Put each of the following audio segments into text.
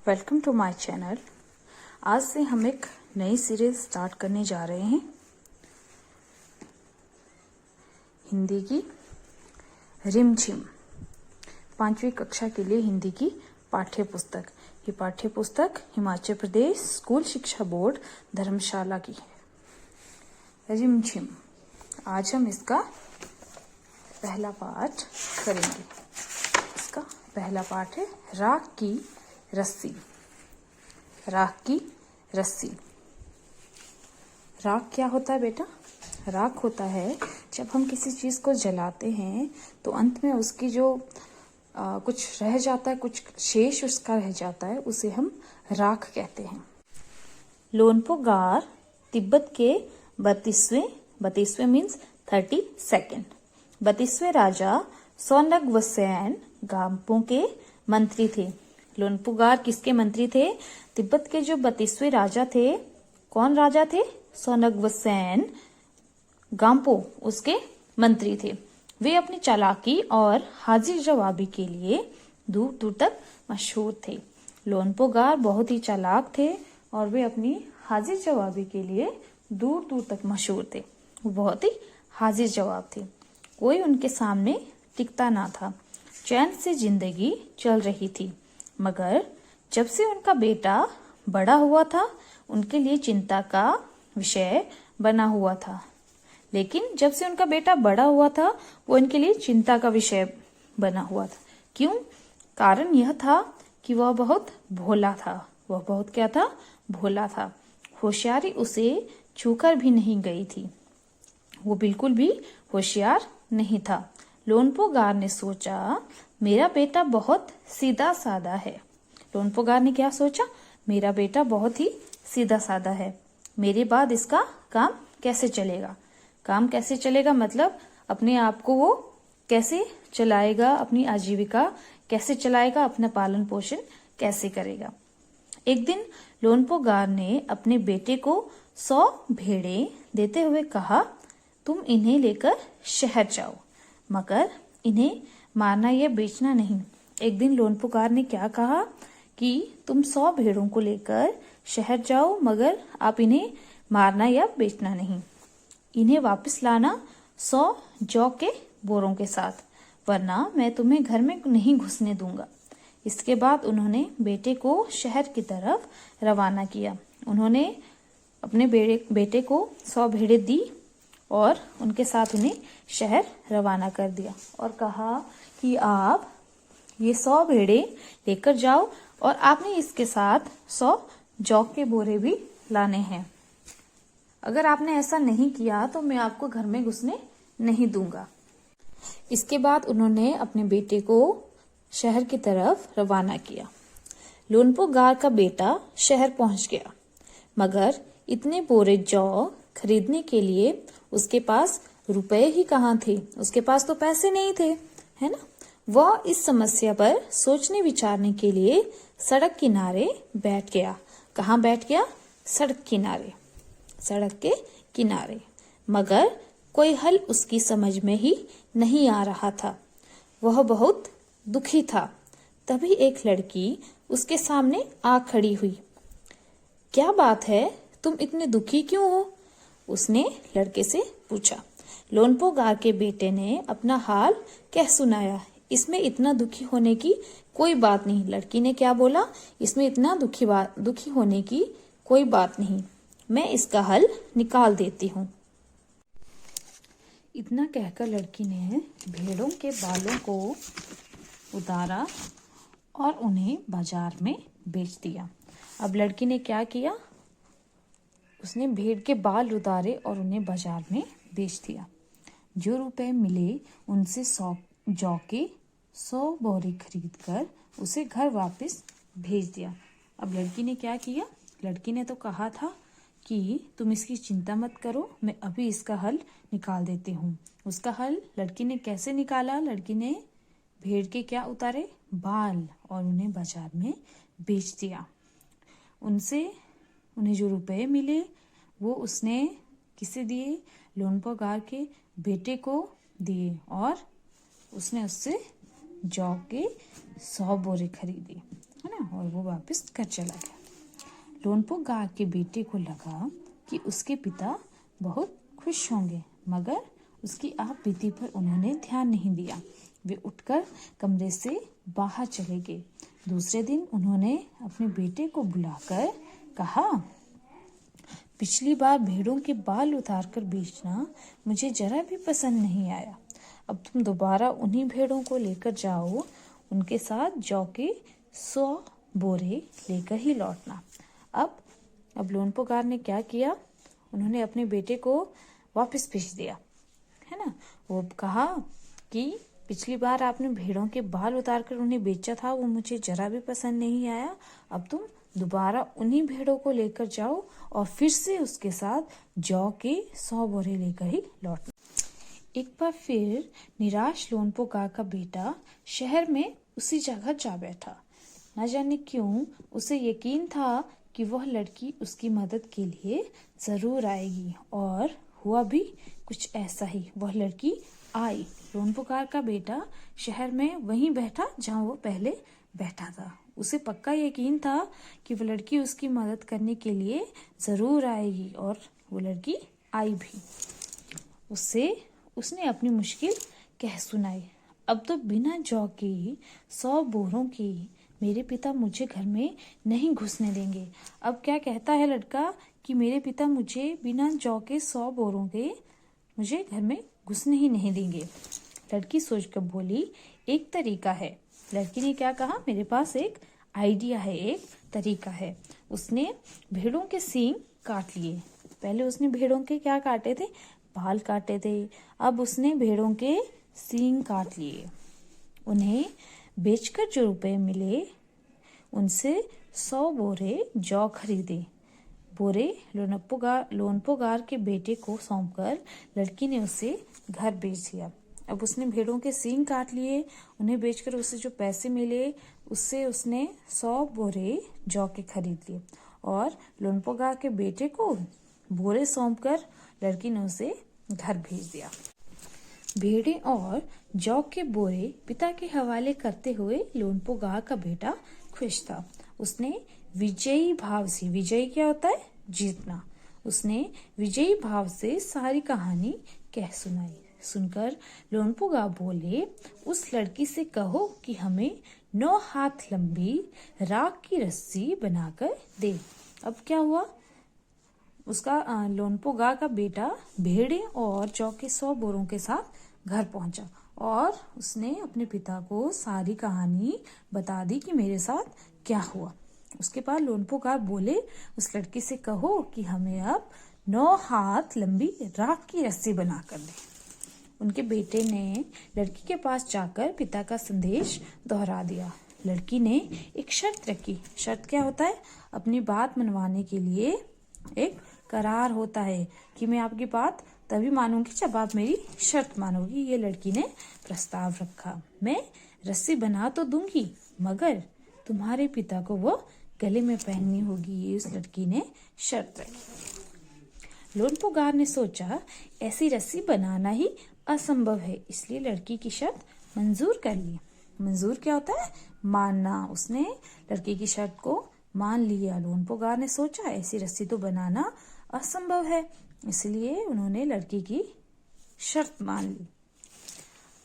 Welcome to my channel. आज से हम एक नई सीरीज स्टार्ट करने जा रहे हैं हिंदी की रिमझिम 5वीं कक्षा के लिए हिंदी की पाठ्य पुस्तक। ये पाठ्य पुस्तक हिमाचल प्रदेश स्कूल शिक्षा बोर्ड धर्मशाला की है। रिमझिम आज हम इसका पहला पाठ करेंगे। इसका पहला पाठ है राख की रस्सी। राख की रस्सी। राख क्या होता है बेटा? राख होता है जब हम किसी चीज को जलाते हैं तो अंत में उसकी जो कुछ रह जाता है, कुछ शेष उसका रह जाता है, उसे हम राख कहते हैं। लोनपो गार तिब्बत के 32वें मीन्स 32nd 32वें राजा सोनगवसेन गाम्पो के मंत्री थे। लोनपुगार किसके मंत्री थे? तिब्बत के जो 32वें राजा थे। कौन राजा थे? सोनगवसेन गाम्पो उसके मंत्री थे। वे अपनी चालाकी और हाजिर जवाबी के लिए दूर दूर तक मशहूर थे। लोनपुगार बहुत ही चालाक थे और वे अपनी हाजिर जवाबी के लिए दूर दूर तक मशहूर थे। वो बहुत ही हाजिर जवाब थे। कोई उनके सामने टिकता ना था। चैन से जिंदगी चल रही थी, मगर जब से उनका बेटा बड़ा हुआ था उनके लिए चिंता का विषय बना हुआ था। लेकिन जब से उनका बेटा बड़ा हुआ था वो इनके लिए चिंता का विषय बना हुआ था। क्यों? कारण यह था कि वह बहुत भोला था। वह बहुत क्या था? भोला था। होशियारी उसे छूकर भी नहीं गई थी। वो बिल्कुल भी होशियार नहीं था। लोनपोगार ने सोचा मेरा बेटा बहुत सीधा साधा है। लोनपोगार ने क्या सोचा? मेरा बेटा बहुत ही सीधा साधा है। मेरे बाद इसका काम कैसे चलेगा? काम कैसे चलेगा मतलब अपने आप को वो कैसे चलाएगा, अपनी आजीविका कैसे चलाएगा, अपना पालन पोषण कैसे करेगा। एक दिन लोनपोगार ने अपने बेटे को 100 भेड़ें देते हुए कहा, तुम इन्हें लेकर शहर जाओ, मगर इन्हें मारना या बेचना नहीं। एक दिन लोनपुगार ने क्या कहा कि तुम 100 भेड़ों को लेकर शहर जाओ, मगर आप इन्हें मारना या बेचना नहीं। इन्हें वापस लाना 100 जौ के बोरों के साथ, वरना मैं तुम्हें घर में नहीं घुसने दूंगा। इसके बाद उन्होंने बेटे को शहर की तरफ रवाना किया। उन्होंने अपने बेटे को 100 भेड़ें दी और उनके साथ उन्हें शहर रवाना कर दिया और कहा कि आप ये 100 भेड़ें लेकर जाओ और आपने इसके साथ 100 जौ के बोरे भी लाने हैं। अगर आपने ऐसा नहीं किया तो मैं आपको घर में घुसने नहीं दूंगा। इसके बाद उन्होंने अपने बेटे को शहर की तरफ रवाना किया। लोनपोगार का बेटा शहर पहुंच गया, मगर इतने बोरे जौ खरीदने के लिए उसके पास रुपए ही कहाँ थे। उसके पास तो पैसे नहीं थे, है ना। वह इस समस्या पर सोचने विचारने के लिए सड़क किनारे बैठ गया। कहाँ बैठ गया? सड़क किनारे, सड़क के किनारे। मगर कोई हल उसकी समझ में ही नहीं आ रहा था। वह बहुत दुखी था। तभी एक लड़की उसके सामने आ खड़ी हुई। क्या बात है, तुम इतने दुखी क्यों हो? उसने लड़के से पूछा। लोनपोगार के बेटे ने अपना हाल कह सुनाया। इसमें इतना दुखी होने की कोई बात नहीं। लड़की ने क्या बोला? इसमें इतना दुखी होने की कोई बात नहीं, मैं इसका हल निकाल देती हूँ। इतना कहकर लड़की ने भेड़ों के बालों को उतारा और उन्हें बाजार में बेच दिया। अब लड़की ने क्या किया? उसने भेड़ के बाल उतारे और उन्हें बाजार में बेच दिया। जो रुपए मिले उनसे 100 जौ के 100 बोरे खरीदकर उसे घर वापस भेज दिया। अब लड़की ने क्या किया? लड़की ने तो कहा था कि तुम इसकी चिंता मत करो, मैं अभी इसका हल निकाल देती हूँ। उसका हल लड़की ने कैसे निकाला? लड़की ने भेड़ के क्या उतारे? बाल, और उन्हें बाजार में बेच दिया। उन्हें जो रुपए मिले वो उसने किसे दिए? लोनपोगार के बेटे को दिए और उसने उससे जौ के 100 बोरे खरीदे, है ना। ना, और वो वापस घर चला गया। लोनपो गार के बेटे को लगा कि उसके पिता बहुत खुश होंगे, मगर उसकी आप बीती पर उन्होंने ध्यान नहीं दिया। वे उठकर कमरे से बाहर चले गए। दूसरे दिन उन्होंने अपने बेटे को बुलाकर कहा, पिछली बार भेड़ों के बाल उतारकर बेचना मुझे जरा भी पसंद नहीं आया। अब तुम दोबारा उन्हीं भेड़ों को लेकर जाओ, उनके साथ जौ के 100 बोरे लेकर ही लौटना। अब लोनपो गार ने क्या किया, उन्होंने अपने बेटे को वापस भेज दिया, है ना। वो कहा कि पिछली बार आपने भेड़ों के बाल उतारकर उन्हें बेचा था, वो मुझे जरा भी पसंद नहीं आया। अब तुम दोबारा उन्हीं भेड़ों को लेकर जाओ और फिर से उसके साथ जौ के 100 बोरे लेकर ही लौटना। एक बार फिर निराश लोनपो गार का बेटा शहर में उसी जगह जा बैठा। न जाने क्यों उसे यकीन था कि वह लड़की उसकी मदद के लिए जरूर आएगी, और हुआ भी कुछ ऐसा ही। वह लड़की आई। लोनपो गार का बेटा शहर में वहीं बैठा जहां वो पहले बैठा था। उसे पक्का यकीन था कि वो लड़की उसकी मदद करने के लिए जरूर आएगी, और वो लड़की आई भी। उसने अपनी मुश्किल कह सुनाई। अब तो बिना जौ के 100 बोरों की मेरे पिता मुझे घर में नहीं घुसने देंगे। अब क्या कहता है लड़का कि मेरे पिता मुझे बिना जौ के 100 बोरों के मुझे घर में घुसने ही नहीं देंगे। लड़की सोचकर बोली, एक तरीका है। लड़की ने क्या कहा, मेरे पास एक आइडिया है, एक तरीका है। उसने भेड़ों के सींग काट लिए। पहले उसने भेड़ों के क्या काटे थे, बाल काटे थे। अब उसने भेड़ों के सींग काट लिए। उन्हें बेचकर जो रुपए मिले उनसे 100 बोरे जौ खरीदे। बोरे लोनपो गार के बेटे को सौंपकर लड़की ने उसे घर भेज दिया। अब उसने भेड़ों के सींग काट लिए। उन्हें बेचकर उसे जो पैसे मिले उससे उसने 100 बोरे जौ के खरीद लिए, और लोनपो गार के बेटे को बोरे सौंपकर लड़की ने उसे घर भेज दिया। भेड़े और जौ के बोरे पिता के हवाले करते हुए लोनपो गार का बेटा खुश था। उसने विजयी भाव से, विजयी क्या होता है, जीतना, उसने विजयी भाव से सारी कहानी कह सुनाई। सुनकर लोनपो गार बोले, उस लड़की से कहो कि हमें 9 हाथ लंबी राख की रस्सी बनाकर दे। अब क्या हुआ, उसका लोनपो गार का बेटा भेड़े और जौ के 100 बोरों के साथ घर पहुंचा, और उसने अपने पिता को सारी कहानी बता दी कि मेरे साथ क्या हुआ। उसके बाद लोनपो गार बोले, उस लड़की से कहो कि हमें अब 9 हाथ लंबी राख की रस्सी बनाकर दे। उनके बेटे ने लड़की के पास जाकर पिता का संदेश दोहरा दिया। लड़की ने एक शर्त रखी। शर्त क्या होता है, अपनी बात मनवाने के लिए एक करार होता है कि मैं आपकी बात तभी मानूंगी जब आप मेरी शर्त मानोगी। ये लड़की ने प्रस्ताव रखा। मैं रस्सी बना तो दूंगी, मगर तुम्हारे पिता को वो गले में पहननी होगी। ये उस लड़की ने शर्त रखी। लोनपो गार ने सोचा, ऐसी रस्सी बनाना ही असंभव है, इसलिए लड़की की शर्त मंजूर कर ली। मंजूर क्या होता है, मानना। उसने लड़की की शर्त को मान लिया। लोनपो गार ने सोचा, ऐसी रस्सी तो बनाना असंभव है, इसलिए उन्होंने लड़की की शर्त मान ली।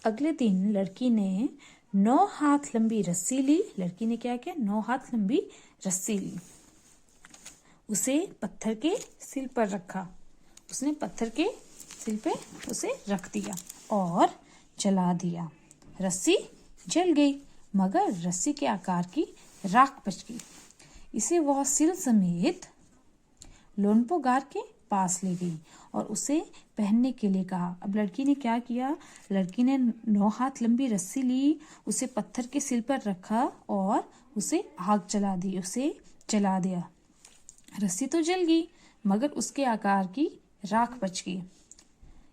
अगले दिन लड़की ने 9 हाथ लंबी रस्सी ली। लड़की ने क्या किया, 9 हाथ लंबी रस्सी ली। उसे पत्थर के सिल पर रखा। उसने पत्थर के सिल पे उसे रख दिया और जला दिया। रस्सी जल गई, मगर रस्सी के आकार की राख बच गई। इसे वह सिल समेत लोनपो गार के पास ले गई और उसे पहनने के लिए कहा। अब लड़की ने क्या किया, लड़की ने 9 हाथ लंबी रस्सी ली, उसे पत्थर के सिल पर रखा और उसे आग जला दी, उसे जला दिया। रस्सी तो जल गई, मगर उसके आकार की राख बच गई।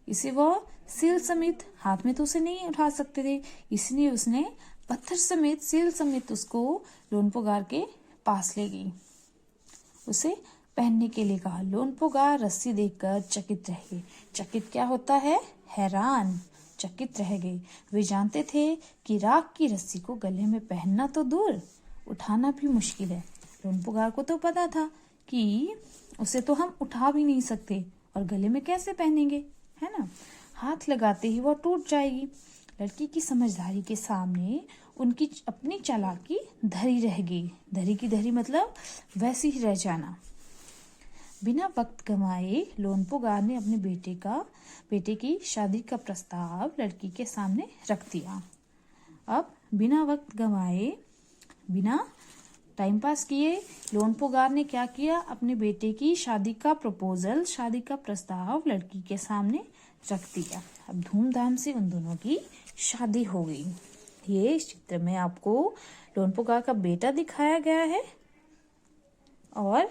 इसे वह सिल समेत, हाथ में तो उसे नहीं उठा सकते थे, इसलिए उसने पत्थर समेत, सिल समेत उसको लोनपो गार के पास ले गई, उसे पहनने के लिए कहा। लोनपो गार रस्सी देखकर चकित रह गए। चकित क्या होता है, हैरान, चकित रह गए। वे जानते थे कि राख की रस्सी को गले में पहनना तो दूर, उठाना भी मुश्किल है। लोनपुगार को तो पता था कि उसे तो हम उठा भी नहीं सकते और गले में कैसे पहनेंगे, है ना। हाथ लगाते ही वो टूट जाएगी। लड़की की समझदारी के सामने उनकी अपनी चालाकी धरी रह गई। धरी की धरी मतलब वैसी ही रह जाना। बिना वक्त गंवाए लोनपुगार ने अपने बेटे की शादी का प्रस्ताव लड़की के सामने रख दिया। अब बिना वक्त गंवाए, बिना टाइम पास किए लोनपुगार ने क्या किया, अपने बेटे की शादी का प्रपोजल, शादी का प्रस्ताव लड़की के सामने रख दिया। अब धूमधाम से उन दोनों की शादी हो गई। ये इस चित्र में आपको लोनपुगार का बेटा दिखाया गया है और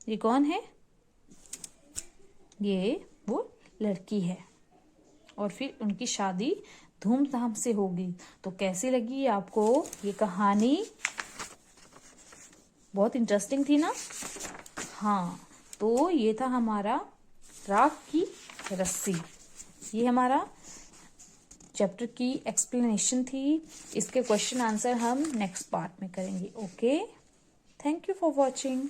ये कौन है, ये वो लड़की है। और फिर उनकी शादी धूमधाम से होगी। तो कैसी लगी आपको ये कहानी? बहुत इंटरेस्टिंग थी ना। हाँ, तो ये था हमारा राख की रस्सी। ये हमारा चैप्टर की एक्सप्लेनेशन थी। इसके क्वेश्चन आंसर हम नेक्स्ट पार्ट में करेंगे। Okay, thank you for watching.